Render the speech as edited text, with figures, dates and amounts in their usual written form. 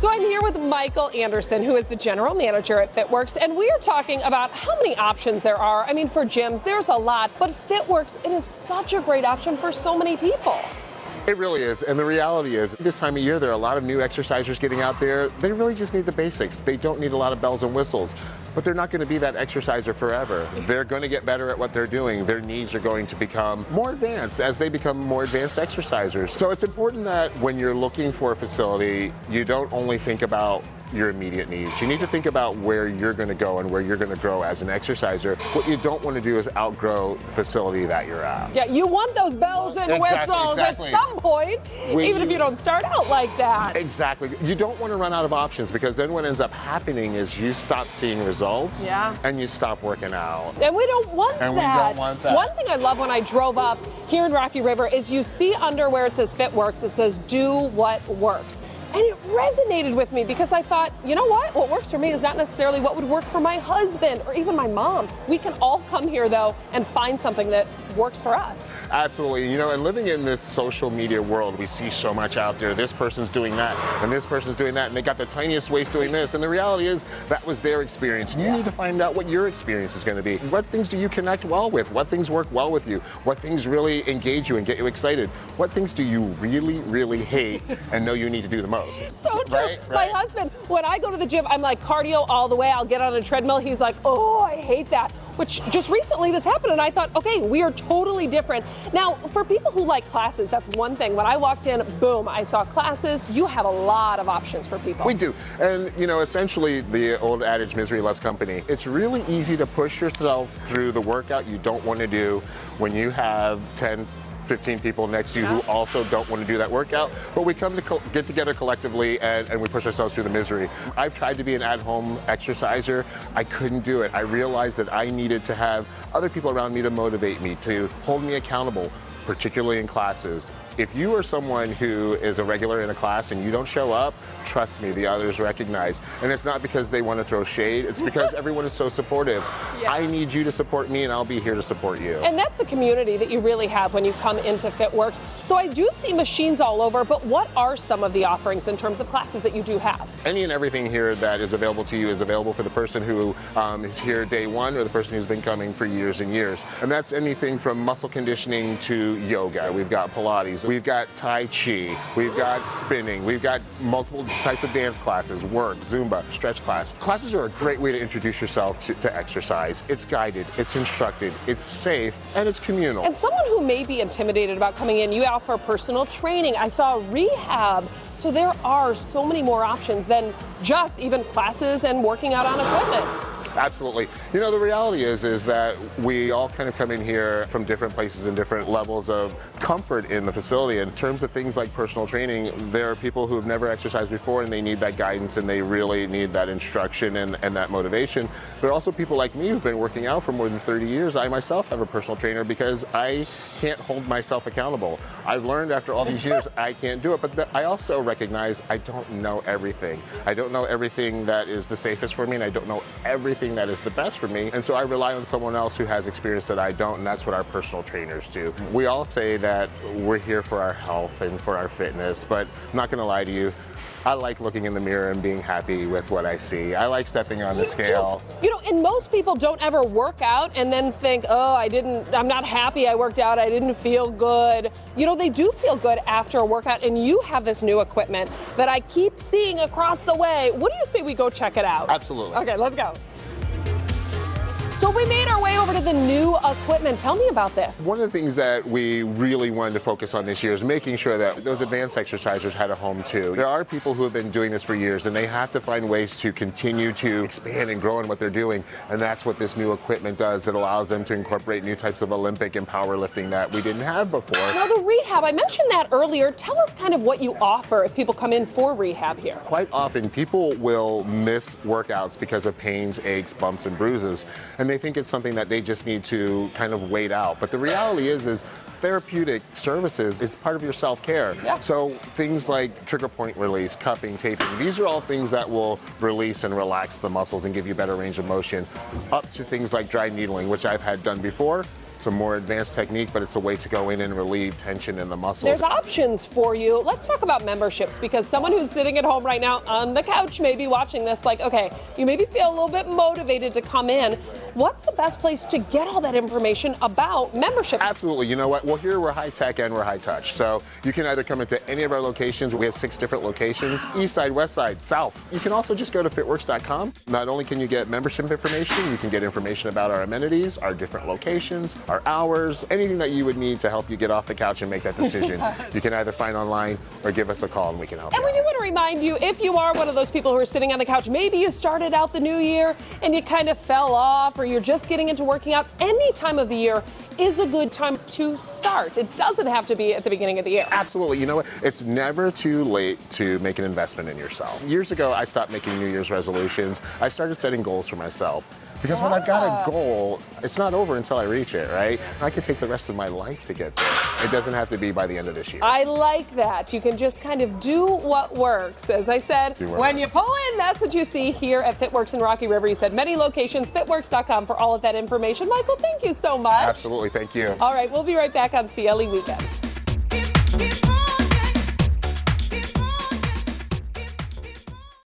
So I'm here with Michael Anderson, who is the general manager at FitWorks, and we are talking about how many options there are. I mean, for gyms, there's a lot, but FitWorks, it is such a great option for so many people. It really is, and the reality is, this time of year, there are a lot of new exercisers getting out there. They really just need the basics. They don't need a lot of bells and whistles, but they're not going to be that exerciser forever. They're going to get better at what they're doing. Their needs are going to become more advanced as they become more advanced exercisers. So it's important that when you're looking for a facility, you don't only think about your immediate needs. You need to think about where you're going to go and where you're going to grow as an exerciser. What you don't want to do is outgrow the facility that you're at. Yeah, you want those bells and whistles at some point, even if you don't start out like that. Exactly. You don't want to run out of options, because then what ends up happening is you stop seeing results and you stop working out. And we don't want that. We don't want that. One thing I love when I drove up here in Rocky River is you see under where it says FitWorks, it says do what works. And it resonated with me because I thought, you know what works for me is not necessarily what would work for my husband or even my mom. We can all come here, though, and find something that works for us. Absolutely. You know, and living in this social media world, we see so much out there. This person's doing that, and this person's doing that, and they got the tiniest waist doing this. And the reality is that was their experience. You need to find out what your experience is going to be. What things do you connect well with? What things work well with you? What things really engage you and get you excited? What things do you really, really hate and know you need to do the most? So true. Right? My husband, when I go to the gym, I'm like cardio all the way. I'll get on a treadmill. He's like, oh, I hate that. Which just recently this happened, and I thought, okay, we are totally different. Now, for people who like classes, that's one thing. When I walked in, boom, I saw classes. You have a lot of options for people. We do. And, you know, essentially the old adage, misery loves company. It's really easy to push yourself through the workout you don't want to do when you have 10, 15 people next to you who also don't want to do that workout, but we come to get together collectively and we push ourselves through the misery. I've tried to be an at-home exerciser. I couldn't do it. I realized that I needed to have other people around me to motivate me, to hold me accountable, particularly in classes. If you are someone who is a regular in a class and you don't show up, trust me, the others recognize. And it's not because they want to throw shade, it's because everyone is so supportive. I need you to support me, and I'll be here to support you. And that's the community that you really have when you come into FitWorks. So I do see machines all over, but what are some of the offerings in terms of classes that you do have? Any and everything here that is available to you is available for the person who is here day one, or the person who's been coming for years and years. And that's anything from muscle conditioning to yoga. We've got Pilates, we've got Tai Chi, we've got spinning, we've got multiple types of dance classes, work, Zumba, stretch class. Classes are a great way to introduce yourself to exercise. It's guided, it's instructed, it's safe, and it's communal. And someone who may be intimidated about coming in, you offer personal training. I saw rehab. So there are so many more options than just even classes and working out on equipment. Absolutely. You know, the reality is that we all kind of come in here from different places and different levels of comfort in the facility. In terms of things like personal training, there are people who have never exercised before and they need that guidance and they really need that instruction and that motivation. There are also people like me who've been working out for more than 30 years. I myself have a personal trainer because I can't hold myself accountable. I've learned after all these years I can't do it, but I also recognize I don't know everything. I don't know everything that is the safest for me, and I don't know everything that is the best for me. And so I rely on someone else who has experience that I don't, and that's what our personal trainers do. We all say that we're here for our health and for our fitness, but I'm not gonna lie to you, I like looking in the mirror and being happy with what I see. I like stepping on the scale. You know, and most people don't ever work out and then think, oh, I'm not happy I worked out, I didn't feel good. You know, they do feel good after a workout, and you have this new equipment that I keep seeing across the way. What do you say we go check it out? Absolutely. Okay, let's go. So we made our way over to the new equipment. Tell me about this. One of the things that we really wanted to focus on this year is making sure that those advanced exercisers had a home too. There are people who have been doing this for years, and they have to find ways to continue to expand and grow in what they're doing. And that's what this new equipment does. It allows them to incorporate new types of Olympic and powerlifting that we didn't have before. Now the rehab, I mentioned that earlier. Tell us kind of what you offer if people come in for rehab here. Quite often people will miss workouts because of pains, aches, bumps, and bruises. And they think it's something that they just need to kind of wait out. But the reality is therapeutic services is part of your self-care. So things like trigger point release, cupping, taping, these are all things that will release and relax the muscles and give you better range of motion, up to things like dry needling, which I've had done before. some more advanced technique, but it's a way to go in and relieve tension in the muscles. There's options for you. Let's talk about memberships, because someone who's sitting at home right now on the couch maybe watching this, like, okay, you maybe feel a little bit motivated to come in. What's the best place to get all that information about membership? Absolutely. You know what? Well, here we're high tech and we're high touch. So you can either come into any of our locations. We have 6 different locations: east side, west side, south. You can also just go to fitworks.com. Not only can you get membership information, you can get information about our amenities, our different locations, our hours, anything that you would need to help you get off the couch and make that decision. You can either find online or give us a call and we can help And you we out. do want to remind you, if you are one of those people who are sitting on the couch, maybe you started out the new year and you kind of fell off, or you're just getting into working out, any time of the year is a good time to start. It doesn't have to be at the beginning of the year. Absolutely. You know what? It's never too late to make an investment in yourself. Years ago, I stopped making New Year's resolutions. I started setting goals for myself. Because when I've got a goal, it's not over until I reach it, right? I could take the rest of my life to get there. It doesn't have to be by the end of this year. I like that. You can just kind of do what works. As I said, when you pull in, that's what you see here at FitWorks in Rocky River. You said many locations, fitworks.com for all of that information. Michael, thank you so much. Absolutely. Thank you. All right, we'll be right back on CLE Weekend.